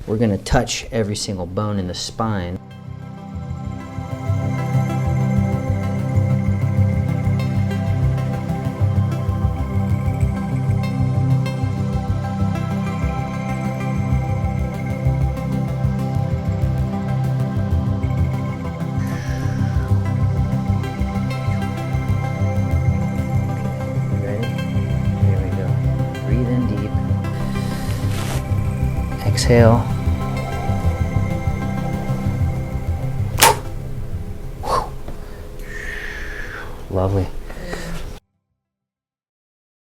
we're gonna touch every single bone in the spine. Exhale. Lovely.